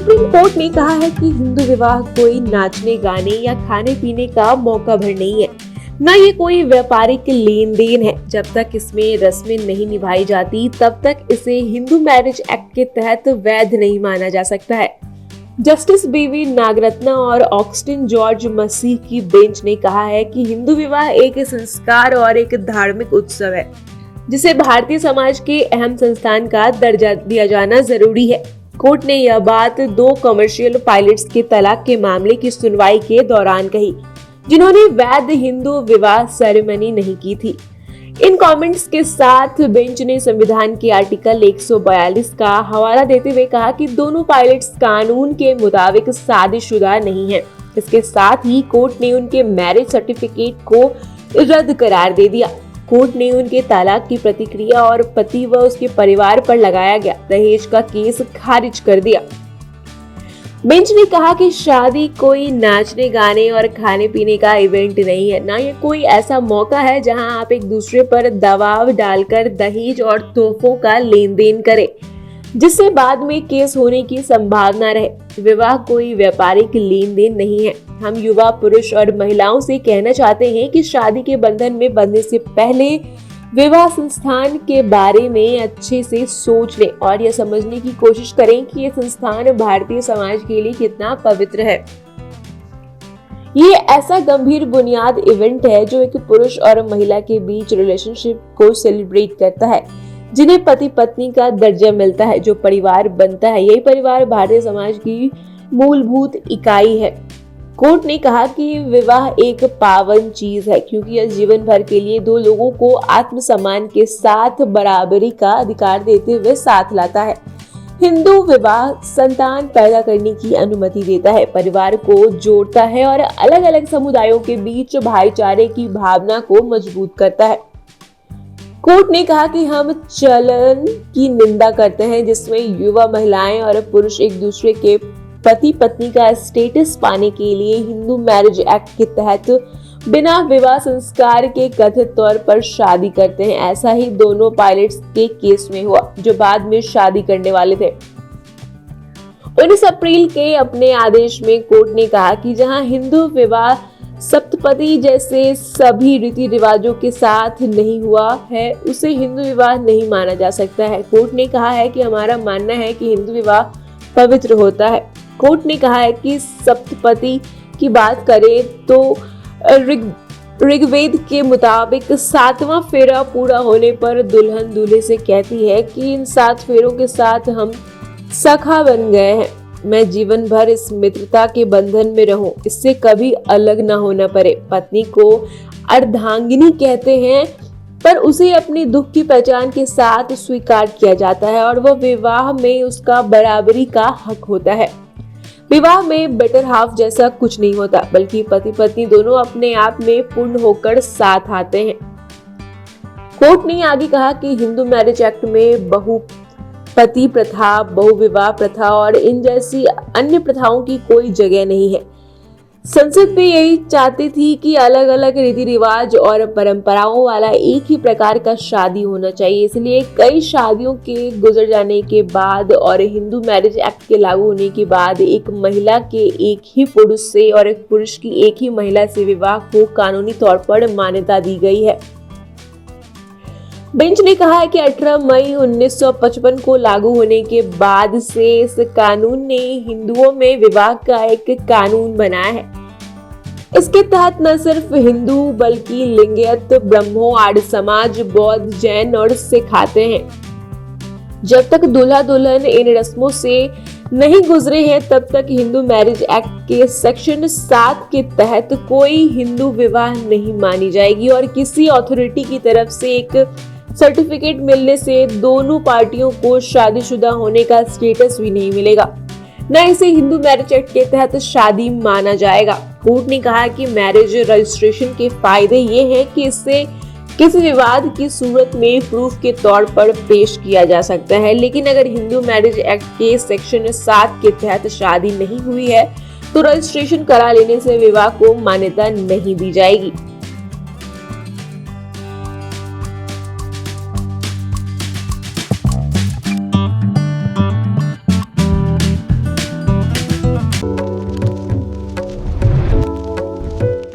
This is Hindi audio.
सुप्रीम कोर्ट ने कहा है कि हिंदू विवाह कोई नाचने गाने या खाने पीने का मौका भर नहीं है, न ये कोई व्यापारिक लेन देन है। जब तक इसमें रस्में नहीं निभाई जाती तब तक इसे हिंदू मैरिज एक्ट के तहत वैध नहीं माना जा सकता है। जस्टिस बीवी नागरत्ना और ऑक्स्टिन जॉर्ज मसीह की बेंच ने कहा है कि हिंदू विवाह एक संस्कार और एक धार्मिक उत्सव है, जिसे भारतीय समाज के अहम संस्थान का दर्जा दिया जाना जरूरी है। कोर्ट ने यह बात 2 कमर्शियल पायलट्स के तलाक के मामले की सुनवाई के दौरान कही, जिन्होंने वैध हिंदू विवाह सेरेमनी नहीं की थी। इन कमेंट्स के साथ बेंच ने संविधान के आर्टिकल 142 का हवाला देते हुए कहा कि दोनों पायलट्स कानून के मुताबिक शादीशुदा नहीं हैं। इसके साथ ही कोर्ट ने उनके मैरिज सर्टिफिकेट को रद्द करार दे दिया। कोर्ट ने उनके तलाक की प्रतिक्रिया और पति व उसके परिवार पर लगाया गया दहेज का केस खारिज कर दिया। बेंच ने कहा कि शादी कोई नाचने गाने और खाने पीने का इवेंट नहीं है, ना ये कोई ऐसा मौका है जहां आप एक दूसरे पर दबाव डालकर दहेज और तोहफों का लेन देन करें, जिससे बाद में केस होने की संभावना रहे। विवाह कोई व्यापारिक लेन देन नहीं है। हम युवा पुरुष और महिलाओं से कहना चाहते हैं कि शादी के बंधन में बंधने से पहले विवाह संस्थान के बारे में अच्छे से सोच लें और यह समझने की कोशिश करें कि यह संस्थान भारतीय समाज के लिए कितना पवित्र है। ये ऐसा गंभीर बुनियाद इवेंट है जो एक पुरुष और महिला के बीच रिलेशनशिप को सेलिब्रेट करता है, जिन्हें पति पत्नी का दर्जा मिलता है, जो परिवार बनता है। यही परिवार भारतीय समाज की मूलभूत इकाई है। कोर्ट ने कहा कि विवाह एक पावन चीज है, क्योंकि यह जीवन भर के लिए 2 लोगों को आत्मसम्मान के साथ बराबरी का अधिकार देते हुए साथ लाता है। हिंदू विवाह संतान पैदा करने की अनुमति देता है, परिवार को जोड़ता है और अलग अलग समुदायों के बीच भाईचारे की भावना को मजबूत करता है। कोर्ट ने कहा कि हम चलन की निंदा करते हैं जिसमें युवा महिलाएं और पुरुष एक दूसरे के पति पत्नी का स्टेटस पाने के लिए हिंदू मैरिज एक्ट के तहत बिना विवाह संस्कार के कथित तौर पर शादी करते हैं। ऐसा ही दोनों पायलट्स के केस में हुआ, जो बाद में शादी करने वाले थे। 19 अप्रैल के अपने आदेश में कोर्ट ने कहा कि जहां हिंदू विवाह सप्तपदी जैसे सभी रीति रिवाजों के साथ नहीं हुआ है, उसे हिंदू विवाह नहीं माना जा सकता है। कोर्ट ने कहा है कि हमारा मानना है कि हिंदू विवाह पवित्र होता है। कोर्ट ने कहा है कि सप्तपदी की बात करें तो ऋग्वेद के मुताबिक 7वां फेरा पूरा होने पर दुल्हन दूल्हे से कहती है कि इन 7 फेरों के साथ हम सखा बन गए हैं। मैं जीवन भर इस मित्रता के बंधन में रहूं, इससे कभी अलग ना होना पड़े। पत्नी को अर्धांगिनी कहते हैं, पर उसे अपने दुख की पहचान के साथ स्वीकार किया जाता है और वह विवाह में उसका बराबरी का हक होता है। विवाह में बेटर हाफ जैसा कुछ नहीं होता, बल्कि पति पत्नी दोनों अपने आप में पूर्ण होकर साथ आते हैं। कोर्ट ने आगे कहा कि हिंदू मैरिज एक्ट में बहुपति प्रथा, बहुविवाह प्रथा और इन जैसी अन्य प्रथाओं की कोई जगह नहीं है। संसद भी यही चाहती थी कि अलग अलग रीति रिवाज और परंपराओं वाला एक ही प्रकार का शादी होना चाहिए। इसलिए कई शादियों के गुजर जाने के बाद और हिंदू मैरिज एक्ट के लागू होने के बाद एक महिला के एक ही पुरुष से और एक पुरुष की एक ही महिला से विवाह को कानूनी तौर पर मान्यता दी गई है। बेंच ने कहा है कि 18 मई 1955 को लागू होने के बाद से इस कानून ने हिंदुओं में विवाह का एक कानून बनाया है। इसके तहत न सिर्फ हिंदू बल्कि लिंगायत, ब्रह्मो, आर्य समाज, बौद्ध, जैन और सिख आते हैं। जब तक दूल्हा दुल्हन इन रस्मों से नहीं गुजरे हैं तब तक हिंदू मैरिज एक्ट के सेक्शन 7 के तहत कोई हिंदू विवाह नहीं मानी जाएगी और किसी अथॉरिटी की तरफ से एक सर्टिफिकेट मिलने से दोनों पार्टियों को शादीशुदा होने का स्टेटस भी नहीं मिलेगा, न इसे हिंदू मैरिज एक्ट के तहत शादी माना जाएगा। कोर्ट ने कहा कि मैरिज रजिस्ट्रेशन के फायदे ये हैं कि इससे किसी विवाद की सूरत में प्रूफ के तौर पर पेश किया जा सकता है, लेकिन अगर हिंदू मैरिज एक्ट के सेक्शन 7 के तहत शादी नहीं हुई है तो रजिस्ट्रेशन करा लेने से विवाह को मान्यता नहीं दी जाएगी।